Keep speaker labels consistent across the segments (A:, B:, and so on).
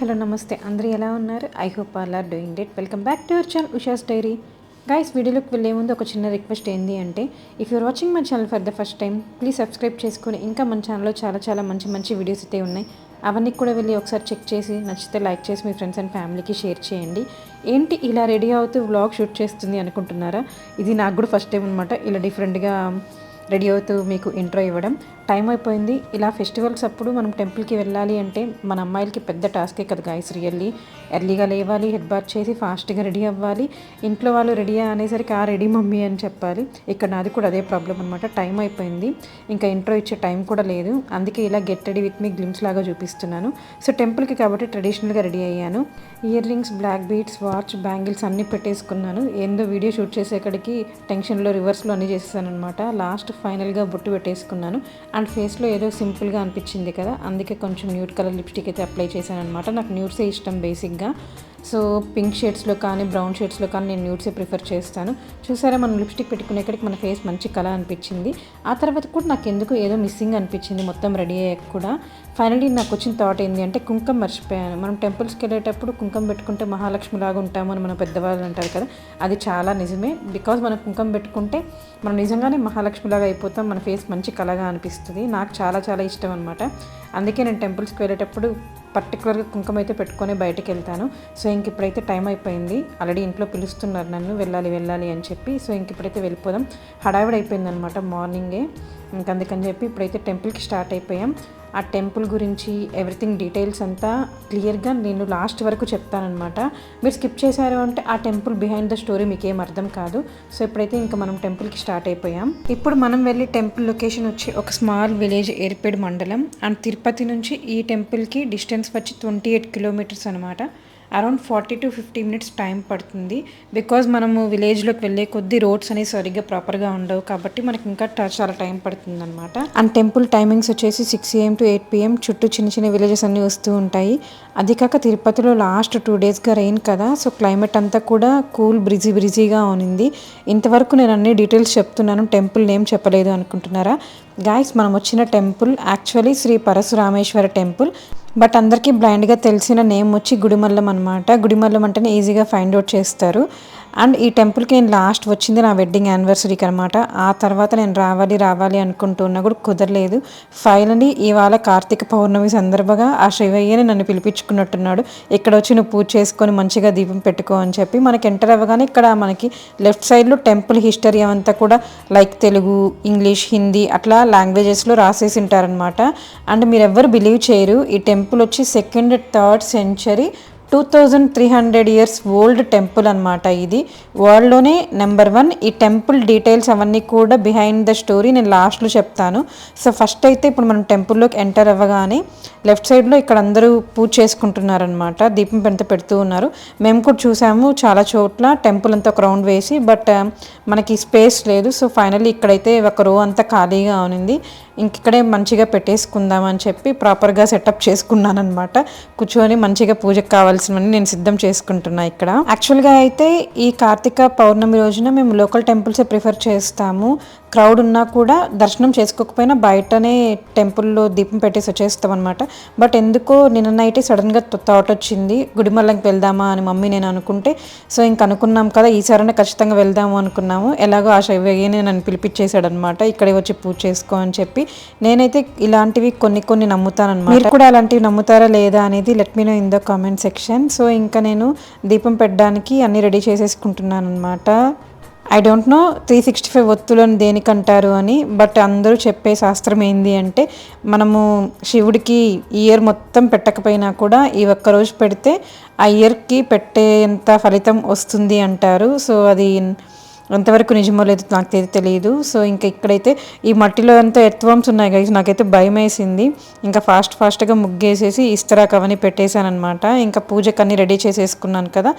A: Hello నమస్తే అందరూ ఎలా ఉన్నారు? I hope all are doing great. Welcome back to our channel Usha's diary. Guys, వీడియోలోకి వెళ్ళే ముందు ఒక చిన్న రిక్వెస్ట్ ఏంటి అంటే, if you're watching my channel for the first time please subscribe చేసుకుని, ఇంకా మన ఛానల్లో చాలా మంచి వీడియోస్ అయితే ఉన్నాయి. అవన్నీ కూడా వెళ్ళి ఒకసారి చెక్ చేసి నచ్చితే లైక్ చేసి మీ ఫ్రెండ్స్ అండ్ ఫ్యామిలీకి షేర్ చేయండి. ఏంటి ఇలా రెడీ అవుతూ వ్లాగ్ షూట్ చేస్తుంది అనుకుంటున్నారా? ఇది నాకు కూడా ఫస్ట్ టైం అనమాట, ఇలా డిఫరెంట్గా రెడీ అవుతూ మీకు ఇంట్రో ఇవ్వడం. టైం అయిపోయింది. ఇలా ఫెస్టివల్స్ అప్పుడు మనం టెంపుల్కి వెళ్ళాలి అంటే మన అమ్మాయిలకి పెద్ద టాస్కే కదా గైస్. రియల్లీ ఎర్లీగా లేవాలి, హెడ్ బాత్ చేసి ఫాస్ట్గా రెడీ అవ్వాలి. ఇంట్లో వాళ్ళు రెడీ అనేసరికి ఆ రెడీ మమ్మీ అని చెప్పాలి. ఇక్కడ నాది కూడా అదే ప్రాబ్లం అనమాట. టైం అయిపోయింది, ఇంకా ఇంట్రో ఇచ్చే టైం కూడా లేదు. అందుకే ఇలా get ready with me glimpse లాగా చూపిస్తున్నాను. సో టెంపుల్కి కాబట్టి ట్రెడిషనల్గా రెడీ అయ్యాను. Ear rings, black beads, watch, bangles అన్నీ పెట్టేసుకున్నాను. ఏందో వీడియో షూట్ చేసేక్కడికి టెన్షన్లో రివర్స్లో అన్నీ చేసేసాను అనమాట. లాస్ట్ ఫైనల్గా బొట్టు పెట్టేసుకున్నాను. అండ్ ఫేస్లో ఏదో సింపుల్గా అనిపించింది కదా, అందుకే కొంచెం న్యూడ్ కలర్ లిప్స్టిక్ అయితే అప్లై చేశాను అనమాట. నాకు న్యూడ్సే ఇష్టం బేసిక్గా. సో పింక్ షేడ్స్లో కానీ బ్రౌన్ షేడ్స్లో కానీ నేను న్యూడ్సే ప్రిఫర్ చేస్తాను. చూసారా, మనం లిప్స్టిక్ పెట్టుకునేక్కడికి మన ఫేస్ మంచి కలర్ అనిపించింది. ఆ తర్వాత కూడా నాకు ఎందుకు ఏదో మిస్సింగ్ అనిపించింది మొత్తం రెడీ అయ్యాక కూడా. ఫైనల్లీ నాకు వచ్చిన థాట్ ఏంటి అంటే, కుంకుమ మర్చిపోయాను. మనం టెంపుల్స్కి వెళ్ళేటప్పుడు కుంకుమ పెట్టుకుంటే మహాలక్ష్మి లాగా ఉంటాము అని మన పెద్దవాళ్ళు అంటారు కదా, అది చాలా నిజమే. బికాజ్ మనం కుంకుమ పెట్టుకుంటే మనం నిజంగానే మహాలక్ష్మిలాగా అయిపోతాం. మన ఫేస్ మంచి కలగా అనిపిస్తుంది. నాకు చాలా ఇష్టం అనమాట. అందుకే నేను టెంపుల్స్కి వెళ్ళేటప్పుడు పర్టికులర్గా కుంకుమ అయితే పెట్టుకొని బయటకు వెళ్తాను. సో ఇంక ఇప్పుడైతే టైం అయిపోయింది. ఆల్రెడీ ఇంట్లో పిలుస్తున్నారు నన్ను వెళ్ళాలి అని చెప్పి. సో ఇంక ఇప్పుడైతే వెళ్ళిపోదాం. హడావిడి అయిపోయింది అనమాట మార్నింగే. అందుకని చెప్పి ఇప్పుడైతే టెంపుల్కి స్టార్ట్ అయిపోయాం. ఆ టెంపుల్ గురించి ఎవ్రీథింగ్ డీటెయిల్స్ అంతా క్లియర్గా నేను లాస్ట్ వరకు చెప్తానమాట. మీరు స్కిప్ చేశారు అంటే ఆ టెంపుల్ బిహైండ్ ద స్టోరీ మీకు ఏం అర్థం కాదు. సో ఇప్పుడైతే ఇంకా మనం టెంపుల్కి స్టార్ట్ అయిపోయాం. ఇప్పుడు మనం వెళ్ళి టెంపుల్ లొకేషన్ వచ్చి ఒక స్మాల్ విలేజ్ ఏర్పేడ్ మండలం. అండ్ తిరుపతి నుంచి ఈ టెంపుల్కి డిస్టెన్స్ వచ్చి 28 కిలోమీటర్స్ అనమాట. అరౌండ్ 40 to 50 minutes టైం పడుతుంది. బికాజ్ మనము విలేజ్లోకి వెళ్ళే కొద్దీ రోడ్స్ అనేవి సరిగ్గా ప్రాపర్గా ఉండవు కాబట్టి మనకి ఇంకా చాలా టైం పడుతుంది అనమాట. అండ్ టెంపుల్ టైమింగ్స్ వచ్చేసి 6 AM to 8 PM. చుట్టూ చిన్న విలేజెస్ అన్నీ వస్తూ ఉంటాయి. అది కాక తిరుపతిలో లాస్ట్ 2 daysగా రెయిన్ కదా, సో క్లైమేట్ అంతా కూడా కూల్ బ్రిజీగా ఉంది. ఇంతవరకు నేను అన్ని డీటెయిల్స్ చెప్తున్నాను, టెంపుల్ నేమ్ చెప్పలేదు అనుకుంటున్నారా? గాయస్, మనం వచ్చిన temple actually Shri Parashurameshwara temple. But అందరికీ బ్లైండ్గా తెలిసిన నేమ్ వచ్చి గుడిమల్లం అనమాట. గుడిమల్లం అంటేనే ఈజీగా ఫైండ్ అవుట్ చేస్తారు. అండ్ ఈ టెంపుల్కి నేను లాస్ట్ వచ్చింది నా వెడ్డింగ్ యానివర్సరీకి అనమాట. ఆ తర్వాత నేను రావాలి అనుకుంటున్నా కూడా కుదరలేదు. ఫైనలీ ఇవాళ కార్తీక పౌర్ణమి సందర్భంగా ఆ శివయ్యని నన్ను పిలిపించుకున్నట్టున్నాడు. ఇక్కడ వచ్చి నువ్వు పూజ చేసుకొని మంచిగా దీపం పెట్టుకో అని చెప్పి. మనకి ఎంటర్ అవ్వగానే ఇక్కడ మనకి లెఫ్ట్ సైడ్లో టెంపుల్ హిస్టరీ అంతా కూడా లైక్ తెలుగు, ఇంగ్లీష్, హిందీ అట్లా లాంగ్వేజెస్లో రాసేసి ఉంటారనమాట. అండ్ మీరు ఎవ్వరు బిలీవ్ చేయరు, ఈ టెంపుల్ వచ్చి 2nd, 3rd century 2300 years old temple అనమాట. ఇది వరల్డ్లోనే నెంబర్ 1. ఈ టెంపుల్ డీటెయిల్స్ అవన్నీ కూడా బిహైండ్ ద స్టోరీ నేను లాస్ట్లో చెప్తాను. సో ఫస్ట్ అయితే ఇప్పుడు మనం టెంపుల్లోకి ఎంటర్ అవ్వగానే లెఫ్ట్ సైడ్లో ఇక్కడ అందరూ పూజ చేసుకుంటున్నారనమాట. దీపం పెడుతూ ఉన్నారు. మేము కూడా చూసాము చాలా చోట్ల టెంపుల్ అంతా ఒక రౌండ్ వేసి, బట్ మనకి స్పేస్ లేదు. సో ఫైనల్లీ ఇక్కడైతే ఒక రో అంతా ఖాళీగా ఉంది. ఇక్కడే మంచిగా పెట్టేసుకుందామని చెప్పి ప్రాపర్గా సెటప్ చేసుకున్నాను అనమాట. కూర్చొని మంచిగా పూజకు కావాల్సినవన్నీ నేను సిద్ధం చేసుకుంటున్నా ఇక్కడ. యాక్చువల్గా అయితే ఈ కార్తీక పౌర్ణమి రోజున మేము లోకల్ టెంపుల్సే ప్రిఫర్ చేస్తాము. క్రౌడ్ ఉన్నా కూడా దర్శనం చేసుకోకపోయినా బయటనే టెంపుల్లో దీపం పెట్టేసి వచ్చేస్తాం అనమాట. బట్ ఎందుకో నిన్న నైటే సడన్గా థాట్ వచ్చింది, గుడిమల్లంకి వెళ్దామా అని మమ్మీ నేను అనుకుంటే. సో ఇంక అనుకున్నాం కదా, ఈసారైనా ఖచ్చితంగా వెళ్దాము అనుకున్నాము. ఎలాగో ఆ శివయ్యనే నన్ను పిలిపించేశాడు అనమాట, ఇక్కడే వచ్చి పూజ చేసుకో అని చెప్పి. నేనైతే ఇలాంటివి కొన్ని నమ్ముతానమాట. మీరు కూడా అలాంటివి నమ్ముతారా లేదా అనేది let me know in the comment section. So ఇంకా నేను దీపం పెట్టడానికి అన్ని రెడీ చేసేసుకుంటున్నాను అనమాట. ఐ డోంట్ నో 365 ఒత్తులను దేనికంటారు అని, బట్ అందరూ చెప్పే శాస్త్రం ఏంది అంటే, మనము శివుడికి ఇయర్ మొత్తం పెట్టకపోయినా కూడా ఈ ఒక్కరోజు పెడితే ఆ ఇయర్కి పెట్టేంత ఫలితం వస్తుంది అంటారు. సో అది ఎంతవరకు నిజమో లేదు నాకు తెలియదు. సో ఇంకా ఇక్కడైతే ఈ మట్టిలో అంతా ఎర్త్వామ్స్ ఉన్నాయి గైస్. నాకైతే భయం వేసింది. ఇంకా ఫాస్ట్గా ముగ్గేసేసి ఇస్తరాకు అవన్నీ పెట్టేశాను అనమాట. ఇంకా పూజకు అన్నీ రెడీ చేసేసుకున్నాను కదా.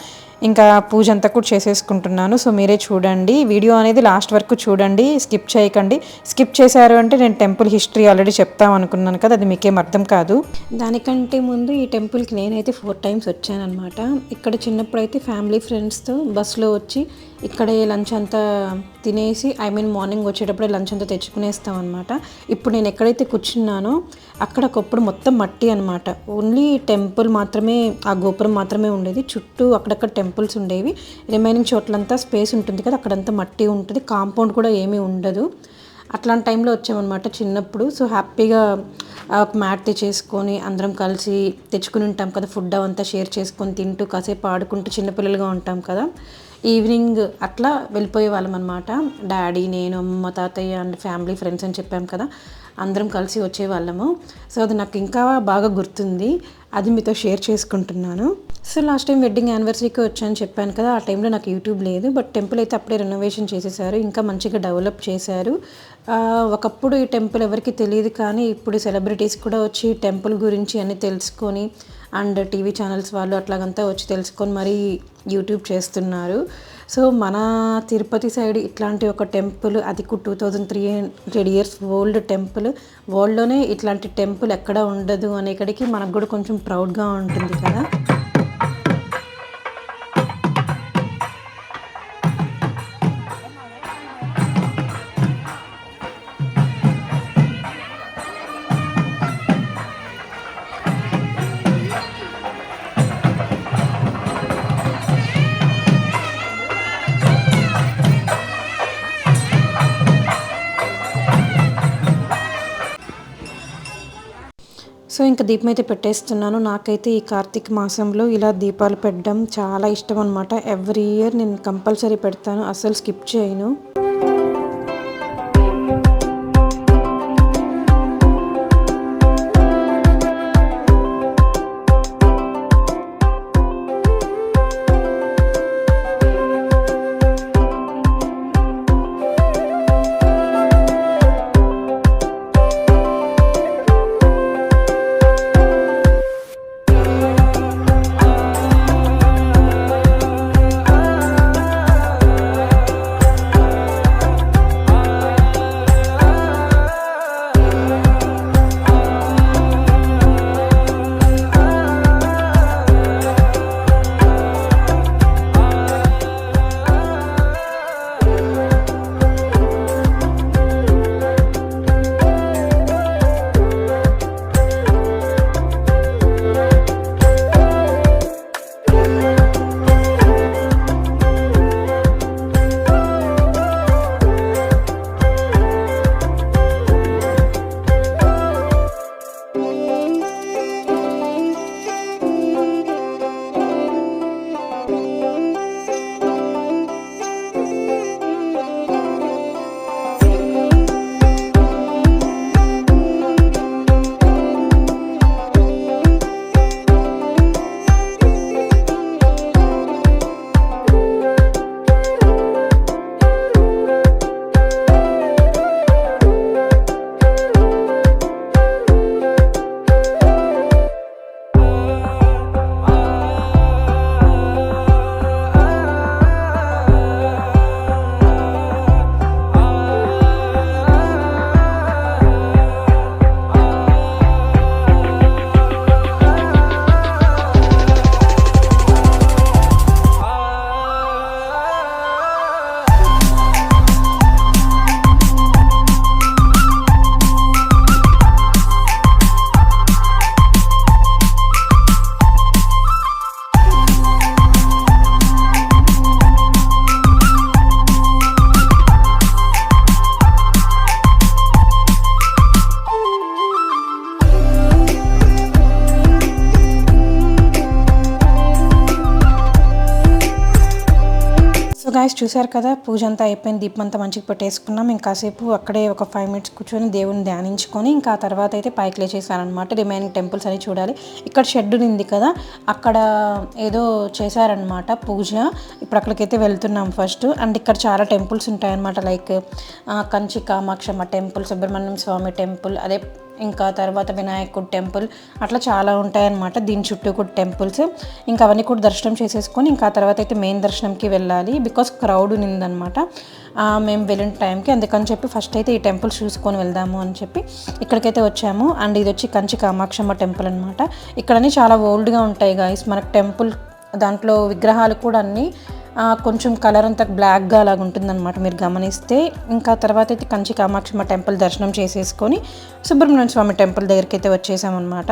A: ఇంకా పూజ అంతా కూడా చేసేసుకుంటున్నాను. సో మీరే చూడండి, వీడియో అనేది లాస్ట్ వరకు చూడండి, స్కిప్ చేయకండి. స్కిప్ చేశారు అంటే నేను టెంపుల్ హిస్టరీ ఆల్రెడీ చెప్తాం అనుకున్నాను కదా, అది మీకేం అర్థం కాదు. దానికంటే ముందు ఈ టెంపుల్కి నేనైతే 4 times వచ్చానమాట. ఇక్కడ చిన్నప్పుడు అయితే ఫ్యామిలీ ఫ్రెండ్స్తో బస్సులో వచ్చి ఇక్కడే లంచ్ అంతా తినేసి, మార్నింగ్ వచ్చేటప్పుడే లంచ్ అంతా తెచ్చుకునేస్తాం అనమాట. ఇప్పుడు నేను ఎక్కడైతే కూర్చున్నానో అక్కడ ఒకప్పుడు మొత్తం మట్టి అనమాట. ఓన్లీ టెంపుల్ మాత్రమే, ఆ గోపురం మాత్రమే ఉండేది. చుట్టూ అక్కడక్కడ టెంపుల్స్ ఉండేవి. రిమైనింగ్ చోట్లంతా స్పేస్ ఉంటుంది కదా, అక్కడంతా మట్టి ఉంటుంది. కాంపౌండ్ కూడా ఏమీ ఉండదు. అట్లాంటి టైంలో వచ్చామన్నమాట చిన్నప్పుడు. సో హ్యాపీగా ఒక మ్యాట్ తెచ్చేసుకొని అందరం కలిసి తెచ్చుకుని ఉంటాం కదా, ఫుడ్ అవంతా షేర్ చేసుకొని తింటూ కాసేపు ఆడుకుంటూ చిన్నపిల్లలుగా ఉంటాం కదా. ఈవినింగ్ అట్లా వెళ్ళిపోయే వాళ్ళం అనమాట. డాడీ, నేను, అమ్మ, తాతయ్య అండ్ ఫ్యామిలీ ఫ్రెండ్స్ అని చెప్పాం కదా, అందరం కలిసి వచ్చేవాళ్ళము. సో అది నాకు ఇంకా బాగా గుర్తుంది, అది మీతో షేర్ చేసుకుంటున్నాను. సో లాస్ట్ టైం వెడ్డింగ్ యానివర్సరీకి వచ్చాను చెప్పాను కదా, ఆ టైంలో నాకు యూట్యూబ్ లేదు. బట్ టెంపుల్ అయితే అప్పుడే రెనోవేషన్ చేసేసారు, ఇంకా మంచిగా డెవలప్ చేశారు. ఒకప్పుడు ఈ టెంపుల్ ఎవరికి తెలియదు, కానీ ఇప్పుడు సెలబ్రిటీస్ కూడా వచ్చి టెంపుల్ గురించి అన్నీ తెలుసుకొని అండ్ టీవీ ఛానల్స్ వాళ్ళు అట్లాగంతా వచ్చి తెలుసుకొని మరీ యూట్యూబ్ చేస్తున్నారు. సో మన తిరుపతి సైడ్ ఇట్లాంటి ఒక టెంపుల్, అది 2300 years ఓల్డ్ టెంపుల్, వరల్డ్లోనే ఇట్లాంటి టెంపుల్ ఎక్కడ ఉండదు అనేకడికి మనకు కూడా కొంచెం ప్రౌడ్గా ఉంటుంది కదా. సో ఇంకా దీపం అయితే పెట్టేస్తున్నాను. నాకైతే ఈ కార్తీక మాసంలో ఇలా దీపాలు పెట్టడం చాలా ఇష్టం అనమాట. ఎవ్రీ ఇయర్ నేను కంపల్సరీ పెడతాను, అస్సలు స్కిప్ చేయను. గాయస్ చూసారు కదా, పూజ అంతా అయిపోయింది, దీపం అంతా మంచిగా పెట్టేసుకున్నాం. ఇంకాసేపు అక్కడే ఒక 5 minutes కూర్చొని దేవుని ధ్యానించుకొని ఇంకా ఆ తర్వాత అయితే పైకి లేచేసారనమాట. రిమైనింగ్ టెంపుల్స్ అని చూడాలి. ఇక్కడ షెడ్ ఉంది కదా, అక్కడ ఏదో చేశారనమాట పూజ. ఇప్పుడు అక్కడికైతే వెళ్తున్నాం ఫస్ట్. అండ్ ఇక్కడ చాలా టెంపుల్స్ ఉంటాయన్నమాట, లైక్ కంచి కామాక్షమ్మ టెంపుల్, సుబ్రహ్మణ్యం స్వామి టెంపుల్, అదే ఇంకా తర్వాత వినాయకుడు టెంపుల్ అట్లా చాలా ఉంటాయన్నమాట. దీని చుట్టూ కూడా టెంపుల్స్. ఇంకా అవన్నీ కూడా దర్శనం చేసేసుకొని ఇంకా తర్వాత అయితే మెయిన్ దర్శనంకి వెళ్ళాలి. బికాస్ క్రౌడ్ ఉన్నదనమాట మేము వెళ్ళిన టైంకి. అందుకని చెప్పి ఫస్ట్ అయితే ఈ టెంపుల్స్ చూసుకొని వెళ్దాము అని చెప్పి ఇక్కడికైతే వచ్చాము. అండ్ ఇది వచ్చి కంచి కామాక్షమ్మ టెంపుల్ అనమాట. ఇక్కడన్నీ చాలా ఓల్డ్గా ఉంటాయి గాయస్. మనకు టెంపుల్ దాంట్లో విగ్రహాలు కూడా అన్నీ కొంచెం కలర్ అంతా బ్లాక్గా అలాగ ఉంటుందన్నమాట మీరు గమనిస్తే. ఇంకా తర్వాత అయితే కంచి కామాక్షమ్మ టెంపుల్ దర్శనం చేసేసుకొని సుబ్రహ్మణ్య స్వామి టెంపుల్ దగ్గరికి అయితే వచ్చేసామన్నమాట.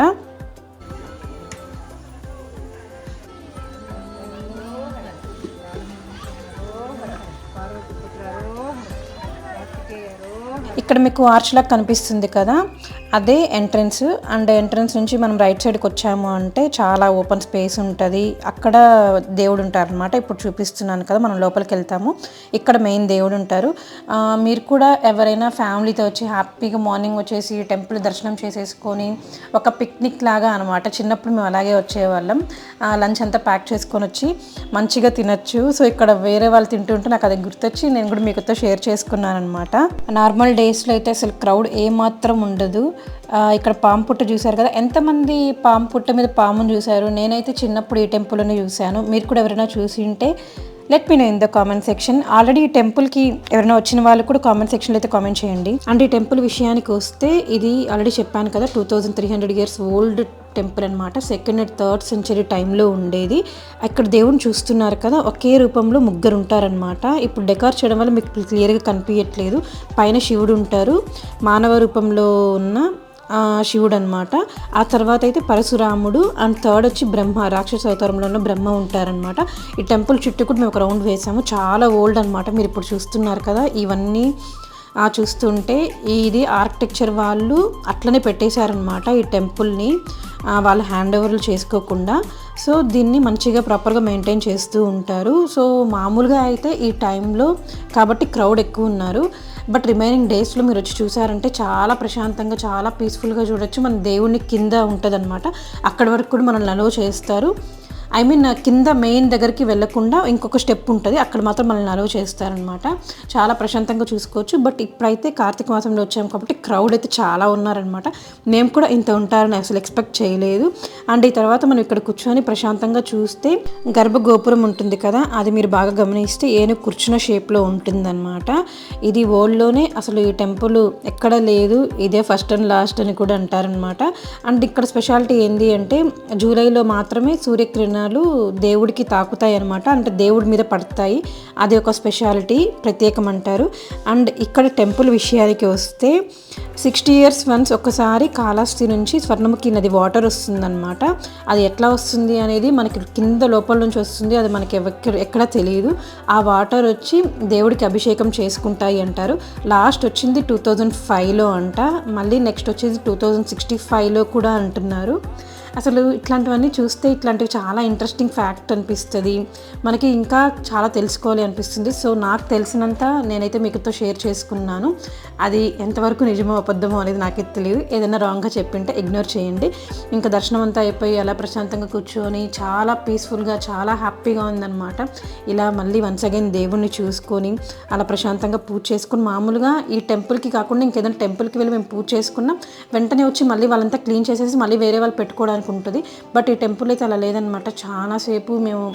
A: ఇక్కడ మీకు ఆర్చ్ లాగా కనిపిస్తుంది కదా, అదే ఎంట్రన్స్. అండ్ ఎంట్రన్స్ నుంచి మనం రైట్ సైడ్కి వచ్చాము అంటే చాలా ఓపెన్ స్పేస్ ఉంటుంది. అక్కడ దేవుడు ఉంటారనమాట. ఇప్పుడు చూపిస్తున్నాను కదా, మనం లోపలికి వెళ్తాము. ఇక్కడ మెయిన్ దేవుడు ఉంటారు. మీరు కూడా ఎవరైనా ఫ్యామిలీతో వచ్చి హ్యాపీగా మార్నింగ్ వచ్చేసి టెంపుల్ దర్శనం చేసేసుకొని ఒక పిక్నిక్ లాగా అనమాట. చిన్నప్పుడు మేము అలాగే వచ్చేవాళ్ళం. లంచ్ అంతా ప్యాక్ చేసుకొని వచ్చి మంచిగా తినచ్చు. సో ఇక్కడ వేరే వాళ్ళు తింటుంటే నాకు అది గుర్తొచ్చి నేను కూడా మీతో షేర్ చేసుకున్నాను అనమాట. నార్మల్ డేస్లో అయితే అసలు క్రౌడ్ ఏమాత్రం ఉండదు. ఇక్కడ పాము పుట్ట చూశారు కదా, ఎంతమంది పాము పుట్ట మీద పామును చూశారు? నేనైతే చిన్నప్పుడు ఈ టెంపుల్ని చూశాను. మీరు కూడా ఎవరైనా చూసి ఉంటే let me know in the comment section. Already ఈ టెంపుల్కి ఎవరైనా వచ్చిన వాళ్ళు కూడా కామెంట్ సెక్షన్లో అయితే కామెంట్ చేయండి. అండ్ ఈ టెంపుల్ విషయానికి వస్తే ఇది ఆల్రెడీ చెప్పాను కదా 2300 years ఓల్డ్ టెంపుల్ అనమాట. 2nd and 3rd century టైంలో ఉండేది. ఇక్కడ దేవుని చూస్తున్నారు కదా, ఒకే రూపంలో ముగ్గురు ఉంటారనమాట. ఇప్పుడు డెకార్ చేయడం వల్ల మీకు క్లియర్గా కనిపించట్లేదు. పైన శివుడు ఉంటారు, మానవ రూపంలో ఉన్న శివుడు అనమాట. ఆ తర్వాత అయితే పరశురాముడు, అండ్ థర్డ్ వచ్చి బ్రహ్మ, రాక్షస అవతారంలో ఉన్న బ్రహ్మ ఉంటారనమాట. ఈ టెంపుల్ చుట్టూ కూడా మేము ఒక రౌండ్ వేసాము. చాలా ఓల్డ్ అనమాట. మీరు ఇప్పుడు చూస్తున్నారు కదా, ఇవన్నీ చూస్తుంటే ఇది ఆర్కిటెక్చర్ వాళ్ళు అట్లనే పెట్టేశారనమాట ఈ టెంపుల్ని, వాళ్ళు హ్యాండ్ ఓవర్లు చేసుకోకుండా. సో దీన్ని మంచిగా ప్రాపర్గా మెయింటైన్ చేస్తూ ఉంటారు. సో మామూలుగా అయితే ఈ టైంలో కాబట్టి క్రౌడ్ ఎక్కువ ఉన్నారు. బట్ రిమైనింగ్ డేస్లో మీరు వచ్చి చూసారంటే చాలా ప్రశాంతంగా చాలా పీస్ఫుల్గా చూడొచ్చు. మన దేవుడిని కింద ఉంటుంది అనమాట. అక్కడి వరకు కూడా మనల్ని అలో చేస్తారు. ఐ మీన్ కింద మెయిన్ దగ్గరికి వెళ్ళకుండా ఇంకొక స్టెప్ ఉంటుంది, అక్కడ మాత్రం మనల్ని అలౌ చేస్తారనమాట. చాలా ప్రశాంతంగా చూసుకోవచ్చు. బట్ ఇప్పుడైతే కార్తీక మాసంలో వచ్చాము కాబట్టి క్రౌడ్ అయితే చాలా ఉన్నారనమాట. మేము కూడా ఇంత ఉంటారని అసలు ఎక్స్పెక్ట్ చేయలేదు. అండ్ ఈ తర్వాత మనం ఇక్కడ కూర్చొని ప్రశాంతంగా చూస్తే గర్భగోపురం ఉంటుంది కదా, అది మీరు బాగా గమనిస్తే ఏనుగు కూర్చున్న షేప్లో ఉంటుందన్నమాట. ఇది వరల్డ్లోనే అసలు ఈ టెంపుల్ ఎక్కడ లేదు, ఇదే ఫస్ట్ అండ్ లాస్ట్ అని కూడా అంటారనమాట. అండ్ ఇక్కడ స్పెషాలిటీ ఏంటి అంటే జూలైలో మాత్రమే సూర్యకిరణాలు దేవుడికి తాకుతాయి అనమాట. అంటే దేవుడి మీద పడతాయి. అది ఒక స్పెషాలిటీ, ప్రత్యేకం అంటారు. అండ్ ఇక్కడ టెంపుల్ విషయానికి వస్తే 60 years వన్స్ ఒకసారి కాళహస్తి నుంచి స్వర్ణముఖి నది వాటర్ వస్తుందన్నమాట. అది ఎట్లా వస్తుంది అనేది మనకి కింద లోపల నుంచి వస్తుంది, అది మనకి ఎక్కడ తెలియదు. ఆ వాటర్ వచ్చి దేవుడికి అభిషేకం చేసుకుంటాయి అంటారు. లాస్ట్ వచ్చింది 2005లో అంట, మళ్ళీ నెక్స్ట్ వచ్చేది 2065లో కూడా అంటున్నారు. అసలు ఇట్లాంటివన్నీ చూస్తే ఇట్లాంటివి చాలా ఇంట్రెస్టింగ్ ఫ్యాక్ట్ అనిపిస్తుంది మనకి, ఇంకా చాలా తెలుసుకోవాలి అనిపిస్తుంది. సో నాకు తెలిసినంత నేనైతే మీతో షేర్ చేసుకున్నాను. అది ఎంతవరకు నిజమో అబద్ధమో అనేది నాకైతే తెలియదు. ఏదైనా రాంగ్గా చెప్పింటే ఇగ్నోర్ చేయండి. ఇంకా దర్శనం అంతా అయిపోయి అలా ప్రశాంతంగా కూర్చొని చాలా పీస్ఫుల్గా చాలా హ్యాపీగా ఉందన్నమాట. ఇలా మళ్ళీ వన్స్ అగైన్ దేవుణ్ణి చూసుకొని అలా ప్రశాంతంగా పూజ చేసుకుని, మామూలుగా ఈ టెంపుల్కి కాకుండా ఇంకేదైనా టెంపుల్కి వెళ్ళి మేము పూజ చేసుకున్నాం వెంటనే వచ్చి మళ్ళీ వాళ్ళంతా క్లీన్ చేసేసి మళ్ళీ వేరే వాళ్ళు పెట్టుకోవడానికి ఉంటుంది. బట్ ఈ టెంపుల్ అయితే అలా లేదనమాట. చాలాసేపు మేము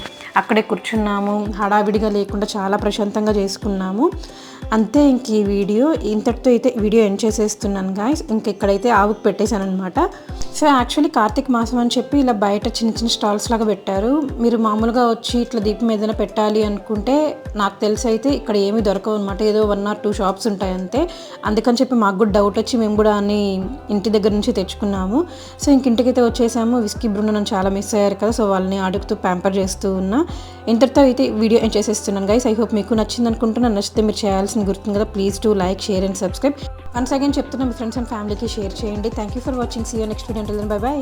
A: అక్కడే కూర్చున్నాము, హడావిడిగా లేకుండా చాలా ప్రశాంతంగా చేసుకున్నాము. అంతే ఇంక ఈ వీడియో ఇంతటితో అయితే వీడియో ఎండ్ చేసేస్తున్నాను గాయ్స్. ఇంక ఇక్కడైతే ఆవుకు పెట్టేశాను అనమాట. సో యాక్చువల్లీ కార్తీక మాసం అని చెప్పి ఇలా బయట చిన్న చిన్న స్టాల్స్ లాగా పెట్టారు. మీరు మామూలుగా వచ్చి ఇట్లా దీపం ఏదైనా పెట్టాలి అనుకుంటే నాకు తెలిసి అయితే ఇక్కడ ఏమీ దొరకవు అనమాట. ఏదో 1 or 2 షాప్స్ ఉంటాయి అంతే. అందుకని చెప్పి మాకు కూడా డౌట్ వచ్చి మేము కూడా అన్ని ఇంటి దగ్గర నుంచి తెచ్చుకున్నాము. సో ఇంక ఇంటికైతే వచ్చేసాము. విస్కీ బ్రూనో నన్ను చాలా మిస్ అయ్యారు కదా, సో వాళ్ళని అడుగుతూ ప్యాంపర్ చేస్తూ ఉన్నా. ఇంతటితో అయితే వీడియో ఎండ్ చేసేస్తున్నాను గైస్. ఐ హోప్ మీకు నచ్చింది అనుకుంటున్నాను. నచ్చితే మీరు చేయాల్సిన గుర్తుంది కదా, please to like, share and subscribe. Once again చెప్తున్నా, మీ ఫ్రెండ్స్ అండ్ ఫ్యామిలీకి షేర్ చేయండి. Thank you for watching. See you next video. Until then bye by.